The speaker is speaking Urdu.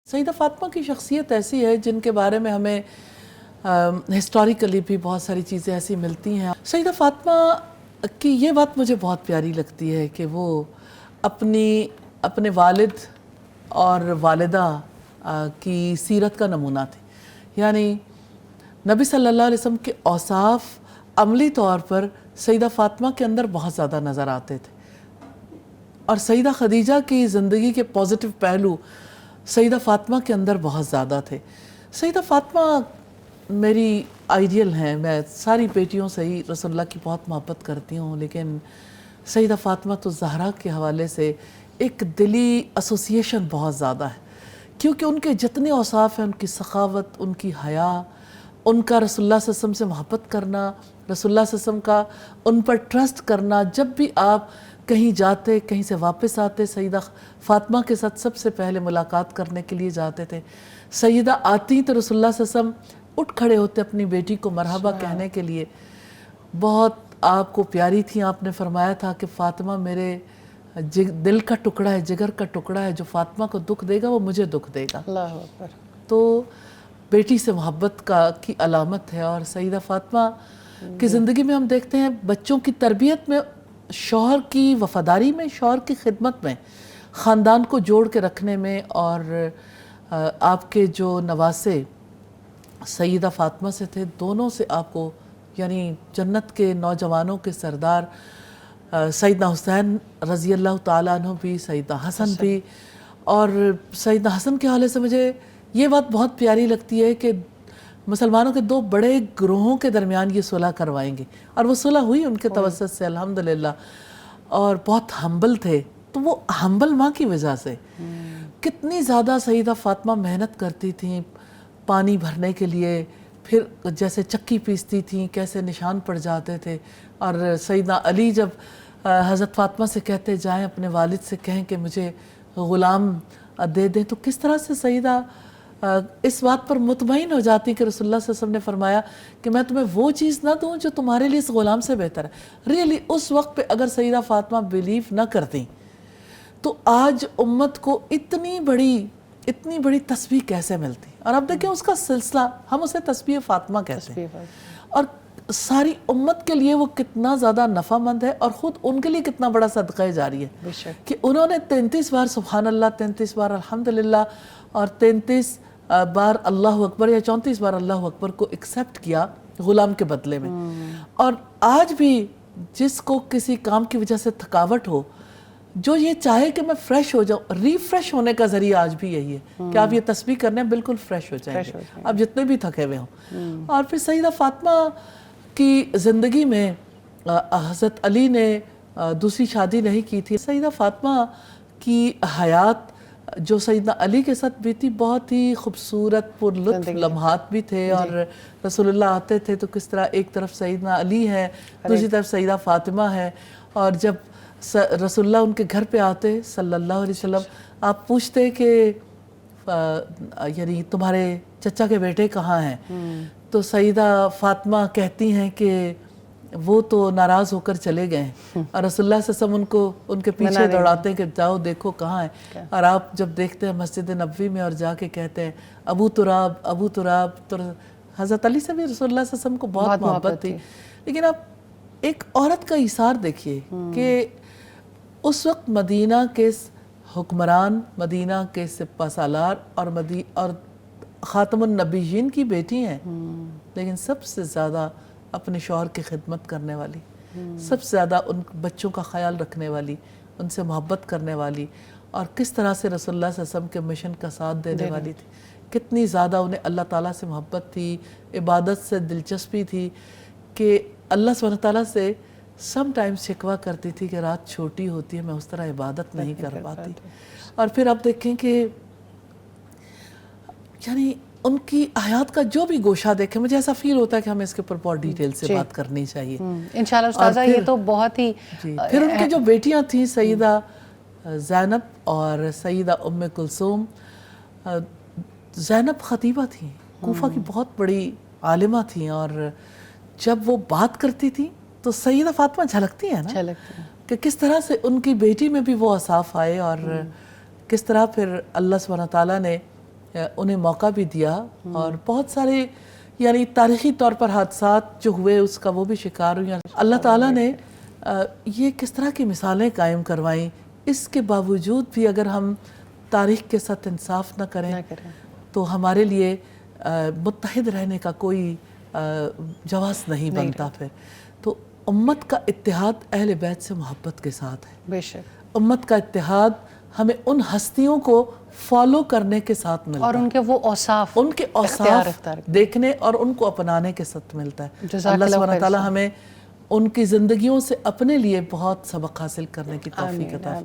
سیدہ فاطمہ کی شخصیت ایسی ہے جن کے بارے میں ہمیں ہسٹوریکلی بھی بہت ساری چیزیں ایسی ملتی ہیں۔ سیدہ فاطمہ کی یہ بات مجھے بہت پیاری لگتی ہے کہ وہ اپنے والد اور والدہ کی سیرت کا نمونہ تھی، یعنی نبی صلی اللہ علیہ وسلم کے اوصاف عملی طور پر سیدہ فاطمہ کے اندر بہت زیادہ نظر آتے تھے، اور سیدہ خدیجہ کی زندگی کے پازیٹیو پہلو سیدہ فاطمہ کے اندر بہت زیادہ تھے۔ سیدہ فاطمہ میری آئیڈیل ہیں، میں ساری بیٹیوں سے ہی رسول اللہ کی بہت محبت کرتی ہوں، لیکن سیدہ فاطمہ تو زہرا کے حوالے سے ایک دلی ایسوسیشن بہت زیادہ ہے، کیونکہ ان کے جتنے اوصاف ہیں، ان کی سخاوت، ان کی حیا، ان کا رسول اللہ صلی اللہ علیہ وسلم سے محبت کرنا، رسول اللہ صلی اللہ علیہ وسلم کا ان پر ٹرسٹ کرنا، جب بھی آپ کہیں جاتے، کہیں سے واپس آتے، سیدہ فاطمہ کے ساتھ سب سے پہلے ملاقات کرنے کے لیے جاتے تھے۔ سیدہ آتی تو رسول اللہ صلی اللہ علیہ وسلم اٹھ کھڑے ہوتے اپنی بیٹی کو مرحبا کہنے کے لیے، بہت آپ کو پیاری تھی۔ آپ نے فرمایا تھا کہ فاطمہ میرے دل کا ٹکڑا ہے، جگر کا ٹکڑا ہے، جو فاطمہ کو دکھ دے گا وہ مجھے دکھ دے گا۔ اللہ اکبر۔ تو بیٹی سے محبت کی علامت ہے، اور سیدہ فاطمہ کی زندگی میں ہم دیکھتے ہیں بچوں کی تربیت میں، شوہر کی وفاداری میں، شوہر کی خدمت میں، خاندان کو جوڑ کے رکھنے میں، اور آپ کے جو نواسے سیدہ فاطمہ سے تھے، دونوں سے آپ کو، یعنی جنت کے نوجوانوں کے سردار سیدنا حسین رضی اللہ تعالیٰ عنہ بھی، سیدنا حسن بھی، اور سیدنا حسن کے حوالے سے مجھے یہ بات بہت پیاری لگتی ہے کہ مسلمانوں کے دو بڑے گروہوں کے درمیان یہ صلح کروائیں گے، اور وہ صلح ہوئی ان کے توسط سے الحمدللہ، اور بہت ہمبل تھے۔ تو وہ ہمبل ماں کی وجہ سے کتنی زیادہ سیدہ فاطمہ محنت کرتی تھیں پانی بھرنے کے لیے، پھر جیسے چکی پیستی تھیں، کیسے نشان پڑ جاتے تھے، اور سیدنا علی جب حضرت فاطمہ سے کہتے جائیں اپنے والد سے کہیں کہ مجھے غلام دے دیں، تو کس طرح سے سیدہ اس بات پر مطمئن ہو جاتی کہ رسول اللہ صلی اللہ علیہ وسلم نے فرمایا کہ میں تمہیں وہ چیز نہ دوں جو تمہارے لیے اس غلام سے بہتر ہے۔ ریئلی اس وقت پہ اگر سیدہ فاطمہ بلیو نہ کرتی تو آج امت کو اتنی بڑی تسبیح کیسے ملتی؟ اور اب دیکھیں اس کا سلسلہ، ہم اسے تسبیح فاطمہ کہتے ہیں، اور ساری امت کے لیے وہ کتنا زیادہ نفع مند ہے، اور خود ان کے لیے کتنا بڑا صدقہ جاری ہے کہ انہوں نے 33 بار سبحان اللہ، 33 بار الحمدللہ، اور 33 بار اللہ اکبر یا 34 بار اللہ اکبر کو ایکسیپٹ کیا غلام کے بدلے میں۔ اور آج بھی جس کو کسی کام کی وجہ سے تھکاوٹ ہو، جو یہ چاہے کہ میں فریش ہو جاؤں، ریفریش ہونے کا ذریعہ آج بھی یہی ہے کہ آپ یہ تسبیح کرنے بالکل فریش ہو جائیں گے، آپ جتنے بھی تھکے ہوئے ہوں۔ اور پھر سیدہ فاطمہ کی زندگی میں حضرت علی نے دوسری شادی نہیں کی تھی۔ سیدہ فاطمہ کی حیات جو سیدنا علی کے ساتھ بیتی بہت ہی خوبصورت پر لطف لمحات بھی تھے، اور رسول اللہ آتے تھے تو کس طرح ایک طرف سیدنا علی ہے، دوسری طرف سیدہ فاطمہ ہے، اور جب رسول اللہ ان کے گھر پہ آتے صلی اللہ علیہ وسلم، آپ پوچھتے کہ یعنی تمہارے چچا کے بیٹے کہاں ہیں؟ تو سیدہ فاطمہ کہتی ہیں کہ وہ تو ناراض ہو کر چلے گئے ہیں، اور رسول اللہ صلی اللہ علیہ وسلم ان کے پیچھے دوڑاتے ہیں کہ جاؤ دیکھو کہاں ہیں، اور آپ جب دیکھتے ہیں مسجد نبوی میں اور جا کے کہتے ہیں ابو تراب ابو تراب۔ تو حضرت علی سے بھی رسول اللہ صلی اللہ علیہ وسلم کو بہت محبت تھی، لیکن آپ ایک عورت کا ایثار دیکھیے کہ اس وقت مدینہ کے حکمران، مدینہ کے سپہ سالار اور خاتم النبیین کی بیٹی ہیں، لیکن سب سے زیادہ اپنے شوہر کی خدمت کرنے والی، سب سے زیادہ ان بچوں کا خیال رکھنے والی، ان سے محبت کرنے والی، اور کس طرح سے رسول اللہ صلی اللہ علیہ وسلم کے مشن کا ساتھ دینے والی تھی، کتنی زیادہ انہیں اللہ تعالیٰ سے محبت تھی، عبادت سے دلچسپی تھی، کہ اللہ سبحانہ تعالیٰ سے سم ٹائمز شکوہ کرتی تھی کہ رات چھوٹی ہوتی ہے، میں اس طرح عبادت نہیں کر پاتی۔ اور پھر آپ دیکھیں کہ یعنی ان کی حیات کا جو بھی گوشہ دیکھیں، مجھے ایسا فیل ہوتا ہے کہ ہمیں اس کے اوپر بہت ڈیٹیل سے بات کرنی چاہیے انشاءاللہ استاذہ۔ یہ تو بہت ہی پھر ان کی جو بیٹیاں تھیں سیدہ زینب اور سیدہ ام کلثوم، زینب خطیبہ تھیں، کوفہ کی بہت بڑی عالمہ تھیں، اور جب وہ بات کرتی تھیں تو سیدہ فاطمہ جھلکتی ہیں نا کہ کس طرح سے ان کی بیٹی میں بھی وہ اوصاف آئے، اور کس طرح پھر اللہ سبحانہ تعالیٰ نے انہیں موقع بھی دیا اور بہت سارے یعنی تاریخی طور پر حادثات جو ہوئے اس کا وہ بھی شکار ہوئی. اللہ تعالیٰ نے یہ کس طرح کی مثالیں قائم کروائیں. اس کے باوجود بھی اگر ہم تاریخ کے ساتھ انصاف نہ کریں تو ہمارے لیے متحد رہنے کا کوئی جواز نہیں بنتا. پھر تو امت کا اتحاد اہل بیت سے محبت کے ساتھ ہے. بے شک امت کا اتحاد ہمیں ان ہستیوں کو فالو کرنے کے ساتھ ملتا ہے اور ان کے وہ اوصاف ان کے اوصاف دیکھنے اور ان کو اپنانے کے ساتھ ملتا ہے. اللہ سبحانہ تعالیٰ ہمیں ان کی زندگیوں سے اپنے لیے بہت سبق حاصل کرنے کی توفیق عطا فرمائے.